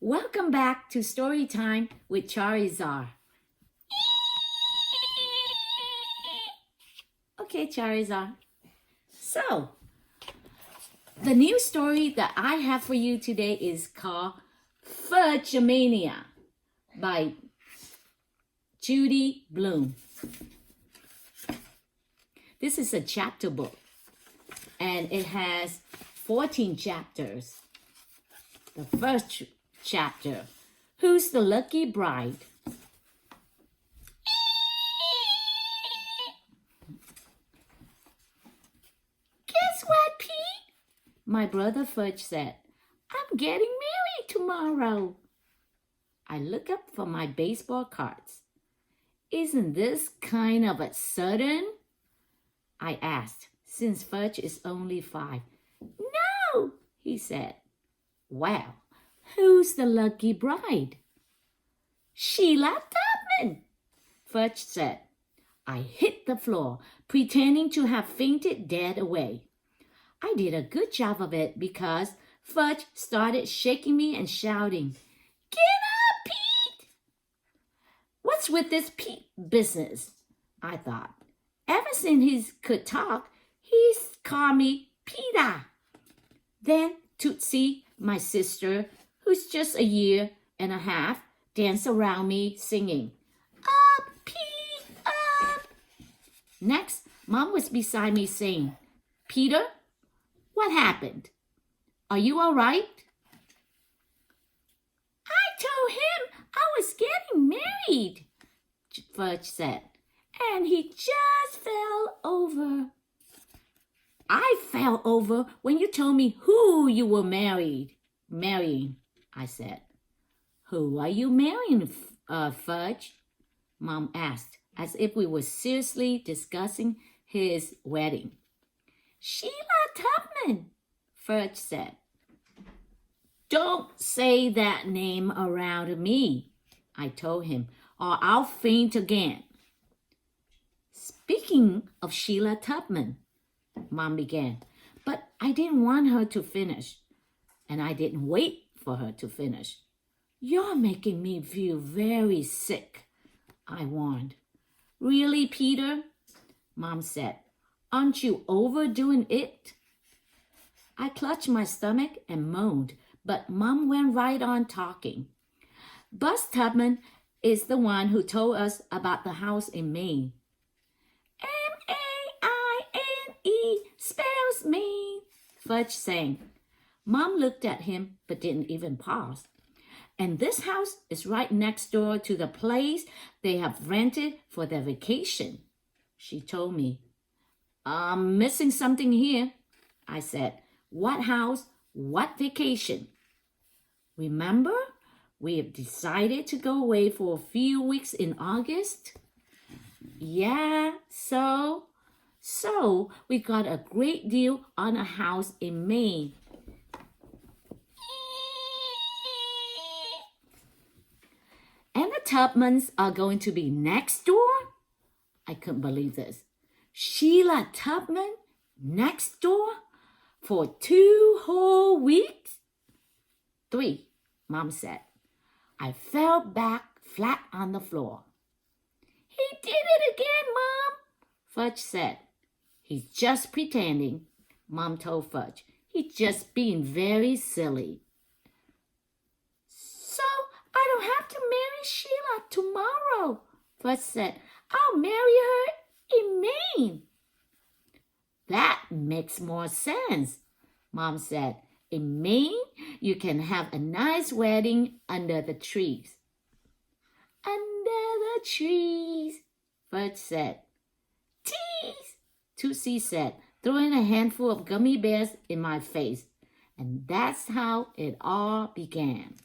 Welcome back to Story Time with Charizard. Okay, Charizard. So, the new story that I have for you today is called Fudge-a-mania by Judy Blume. This is a chapter book, and it has 14 chapters. The first chapter, Who's the Lucky Bride? Guess what, Pete? My brother Fudge said, I'm getting married tomorrow. I look up for my baseball cards. Isn't this kind of a sudden? I asked, since Fudge is only 5. No, he said. Well, who's the lucky bride? Sheila Tubman, Fudge said. I hit the floor, pretending to have fainted dead away. I did a good job of it because Fudge started shaking me and shouting, Get up, Pete! What's with this Pete business? I thought. Ever since he could talk, he's called me Peter. Then Tootsie, my sister, who's just a year and a half, danced around me singing, Up, Pete, up! Next, Mom was beside me saying, Peter, what happened? Are you all right? I told him I was getting married, Fudge said, and he just fell over. I fell over when you told me who you were marrying, I said. Who are you marrying, Fudge? Mom asked, as if we were seriously discussing his wedding. Sheila Tubman, Fudge said. Don't say that name around me, I told him, or I'll faint again. Speaking of Sheila Tubman, Mom began, but I didn't want her to finish, and I didn't wait for her to finish. You're making me feel very sick, I warned. Really, Peter? Mom said. Aren't you overdoing it? I clutched my stomach and moaned, but Mom went right on talking. Buzz Tubman is the one who told us about the house in Maine. M-A-I-N-E spells Maine, Fudge sang. Mom looked at him but didn't even pause. And this house is right next door to the place they have rented for their vacation, she told me. I'm missing something here, I said. What house? What vacation? Remember, we have decided to go away for a few weeks in August? Yeah, so we got a great deal on a house in Maine. And the Tubmans are going to be next door? I couldn't believe this. Sheila Tubman next door for 2 whole weeks? 3, Mom said. I fell back flat on the floor. He did it again, Mom, Fudge said. He's just pretending, Mom told Fudge. He's just being very silly. So I don't have to marry Sheila tomorrow, Fudge said. I'll marry her in Maine. That makes more sense, Mom said. In Maine, you can have a nice wedding under the trees. Under the trees, Fudge said. Tease, Tootsie said, throwing a handful of gummy bears in my face. And that's how it all began.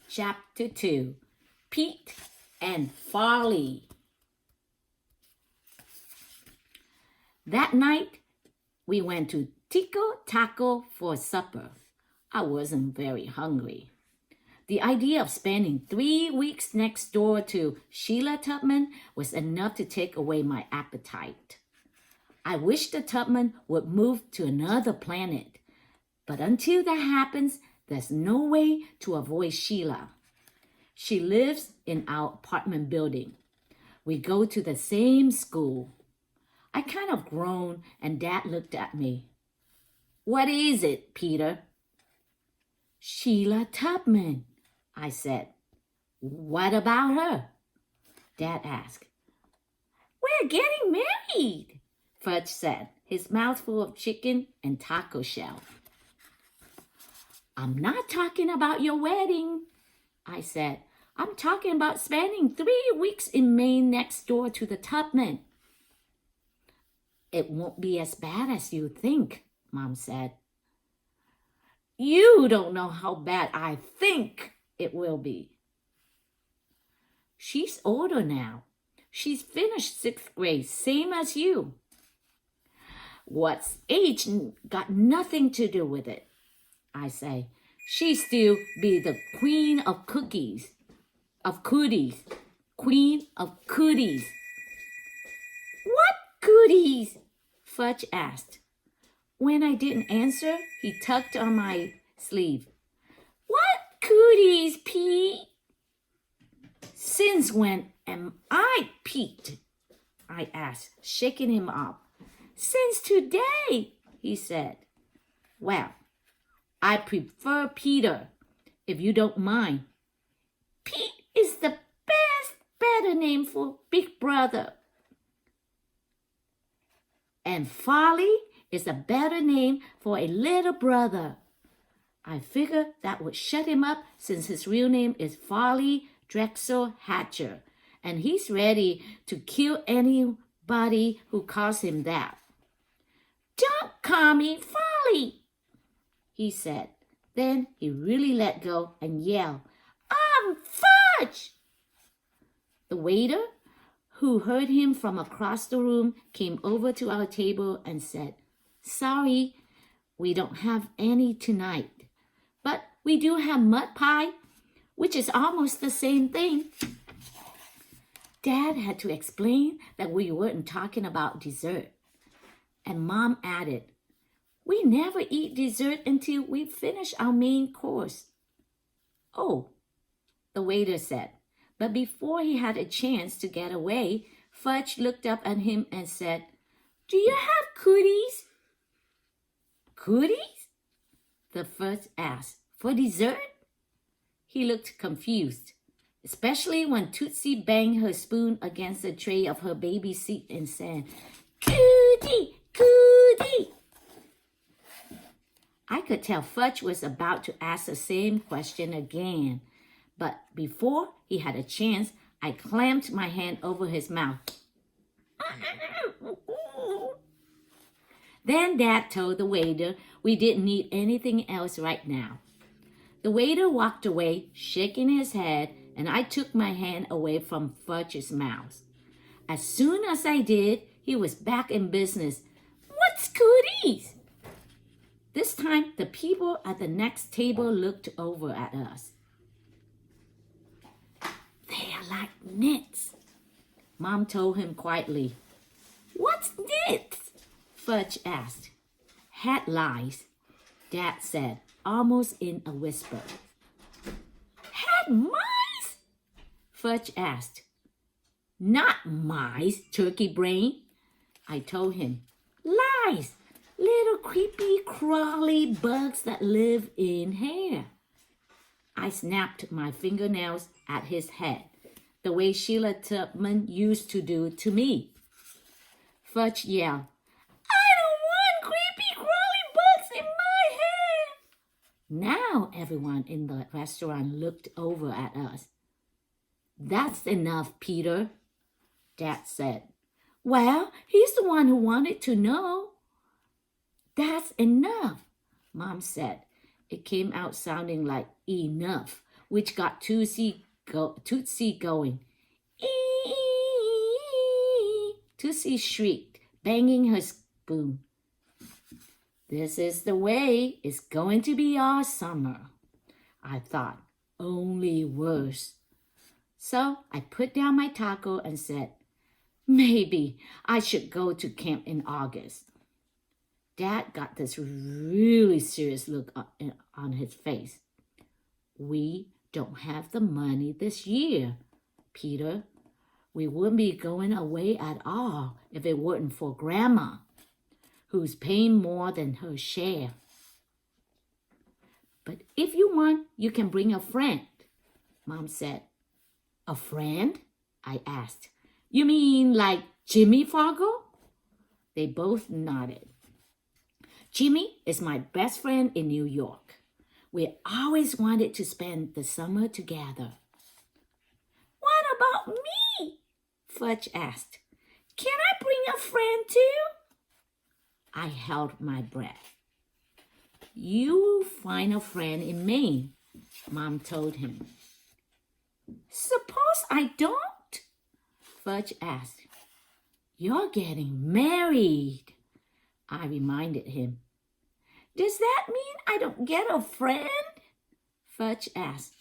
Chapter 2, Pete and Farley. That night, we went to Tico Taco for supper. I wasn't very hungry. The idea of spending 3 weeks next door to Sheila Tubman was enough to take away my appetite. I wish the Tubman would move to another planet. But until that happens, There's no way to avoid Sheila. She lives in our apartment building. We go to the same school. I kind of groaned, and Dad looked at me. What is it, Peter? Sheila Tubman, I said. What about her? Dad asked. We're getting married, Fudge said, his mouth full of chicken and taco shell. I'm not talking about your wedding, I said. I'm talking about spending 3 weeks in Maine next door to the Tubman. It won't be as bad as you think, Mom said. You don't know how bad I think it will be. She's older now. She's finished 6th grade, same as you. What's age got nothing to do with it, I say. She still be the queen of cookies. Queen of cooties. What cooties? Fudge asked. When I didn't answer, he tugged on my sleeve. What cooties, Pete? Since when am I Pete? I asked, shaking him up. Since today, he said. Well, I prefer Peter, if you don't mind. Pete is the better name for big brother. And Farley is a better name for a little brother. I figured that would shut him up since his real name is Farley Drexel Hatcher, and he's ready to kill anybody who calls him that. Don't call me Farley, he said. Then he really let go and yelled, I'm Fudge! The waiter, who heard him from across the room, came over to our table and said, Sorry, we don't have any tonight, but we do have mud pie, which is almost the same thing. Dad had to explain that we weren't talking about dessert, and Mom added, We never eat dessert until we finish our main course. Oh, the waiter said, but before he had a chance to get away, Fudge looked up at him and said, Do you have cooties? Cooties? The Fudge asked. For dessert? He looked confused, especially when Tootsie banged her spoon against the tray of her baby seat and said, Cootie, cootie. I could tell Fudge was about to ask the same question again, but before he had a chance, I clamped my hand over his mouth. Then Dad told the waiter we didn't need anything else right now. The waiter walked away, shaking his head, and I took my hand away from Fudge's mouth. As soon as I did, he was back in business. What's cooties? This time, the people at the next table looked over at us. They are like knits, Mom told him quietly. What's knits? Fudge asked. Hat lice, Dad said, almost in a whisper. Hat mice? Fudge asked. Not mice, turkey brain, I told him. Lice, little creepy, crawly bugs that live in hair. I snapped my fingernails at his head, the way Sheila Tubman used to do to me. Fudge yelled, I don't want creepy, crawly bugs in my hair. Now everyone in the restaurant looked over at us. That's enough, Peter, Dad said. Well, he's the one who wanted to know. That's enough, Mom said. It came out sounding like enough, which got Tootsie going. Eee! Tootsie shrieked, banging her spoon. This is the way it's going to be all summer, I thought, only worse. So I put down my taco and said, maybe I should go to camp in August. Dad got this really serious look on his face. We don't have the money this year, Peter. We wouldn't be going away at all if it weren't for Grandma, who's paying more than her share. But if you want, you can bring a friend, Mom said. A friend? I asked. You mean like Jimmy Fargo? They both nodded. Jimmy is my best friend in New York. We always wanted to spend the summer together. What about me? Fudge asked. Can I bring a friend too? I held my breath. You find a friend in Maine, Mom told him. Suppose I don't? Fudge asked. You're getting married, I reminded him. Does that mean I don't get a friend? Fudge asked.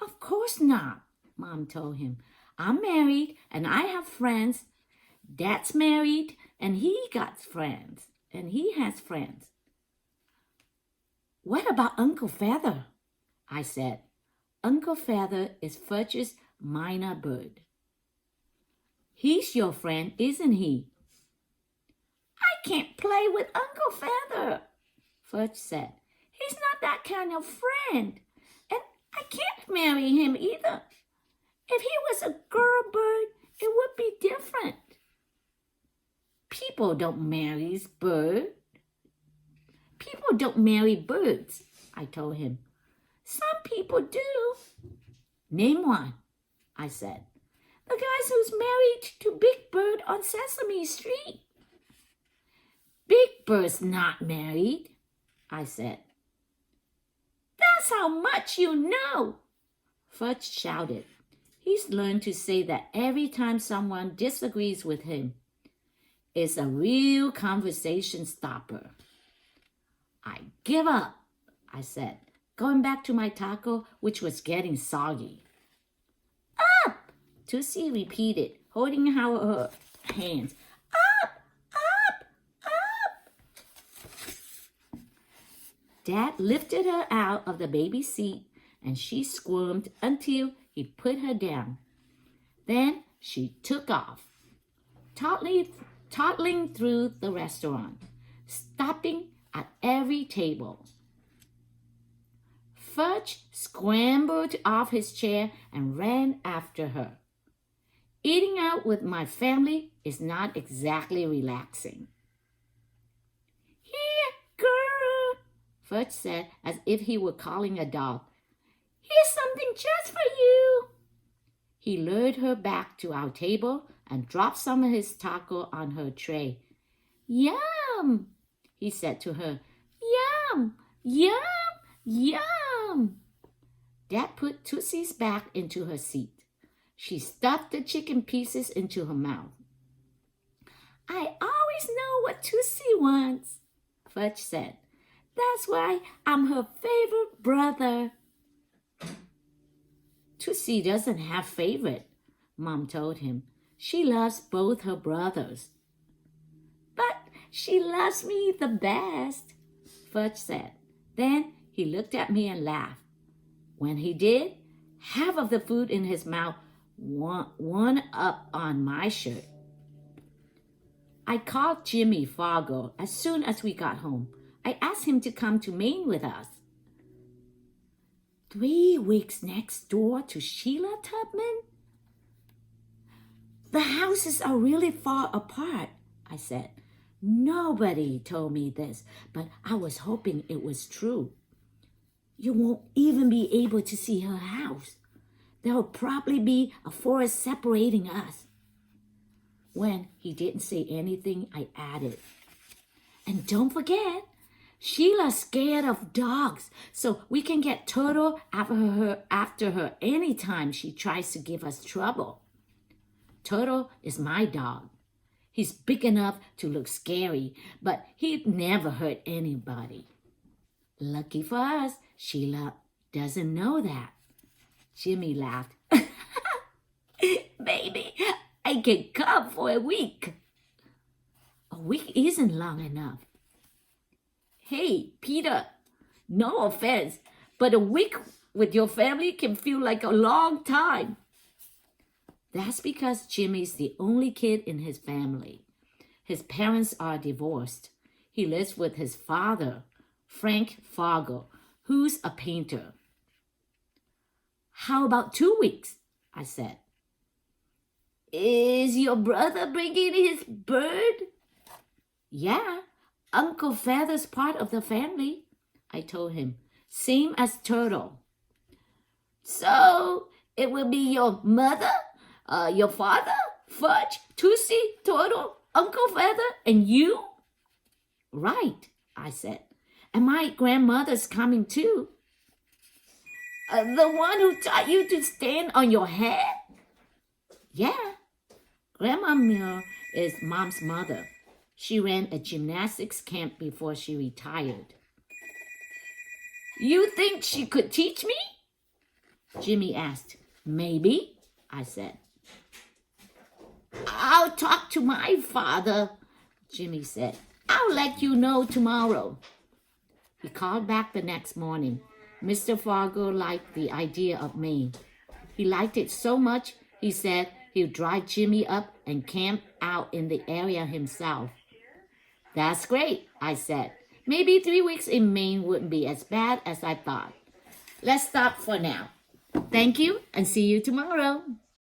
Of course not, Mom told him. I'm married and I have friends. Dad's married and he got friends. And he has friends. What about Uncle Feather? I said. Uncle Feather is Fudge's minor bird. He's your friend, isn't he? I can't play with Uncle Feather, Fudge said. He's not that kind of friend, and I can't marry him either. If he was a girl bird, it would be different. People don't marry birds. People don't marry birds, I told him. Some people do. Name one, I said. The guy who's married to Big Bird on Sesame Street. Big Bird's not married, I said. That's how much you know, Fudge shouted. He's learned to say that every time someone disagrees with him, it's a real conversation stopper. I give up, I said, going back to my taco, which was getting soggy. Up, Tootsie repeated, holding out her hands. Up, up, up. Dad lifted her out of the baby seat, and she squirmed until he put her down. Then she took off, toddling through the restaurant, stopping at every table. Fudge scrambled off his chair and ran after her. Eating out with my family is not exactly relaxing. Here, girl, Fudge said as if he were calling a dog. Here's something just for you. He lured her back to our table and dropped some of his taco on her tray. Yum, he said to her. Yum, yum, yum. Dad put Tootsie's back into her seat. She stuffed the chicken pieces into her mouth. I always know what Tootsie wants, Fudge said. That's why I'm her favorite brother. Tootsie doesn't have favorite, Mom told him. She loves both her brothers. But she loves me the best, Fudge said. Then he looked at me and laughed. When he did, half of the food in his mouth won up on my shirt. I called Jimmy Fargo as soon as we got home. I asked him to come to Maine with us. 3 weeks next door to Sheila Tubman? The houses are really far apart, I said. Nobody told me this, but I was hoping it was true. You won't even be able to see her house. There will probably be a forest separating us. When he didn't say anything, I added, and don't forget, Sheila's scared of dogs, so we can get Turtle after her anytime she tries to give us trouble. Turtle is my dog. He's big enough to look scary, but he'd never hurt anybody. Lucky for us, Sheila doesn't know that. Jimmy laughed. Baby, I can come for a week. A week isn't long enough. Hey, Peter, no offense, but a week with your family can feel like a long time. That's because Jimmy's the only kid in his family. His parents are divorced. He lives with his father, Frank Fargo, who's a painter. How about 2 weeks? I said. Is your brother bringing his bird? Yeah, Uncle Feather's part of the family, I told him. Same as Turtle. So it will be your mother, your father, Fudge, Tootsie, Turtle, Uncle Feather, and you? Right, I said. And my grandmother's coming too. The one who taught you to stand on your head? Yeah. Grandma Muir is Mom's mother. She ran a gymnastics camp before she retired. You think she could teach me? Jimmy asked. Maybe, I said. I'll talk to my father, Jimmy said. I'll let you know tomorrow. He called back the next morning. Mr. Fargo liked the idea of me. He liked it so much, he said he'd drive Jimmy up and camp out in the area himself. That's great, I said. Maybe 3 weeks in Maine wouldn't be as bad as I thought. Let's stop for now. Thank you and see you tomorrow.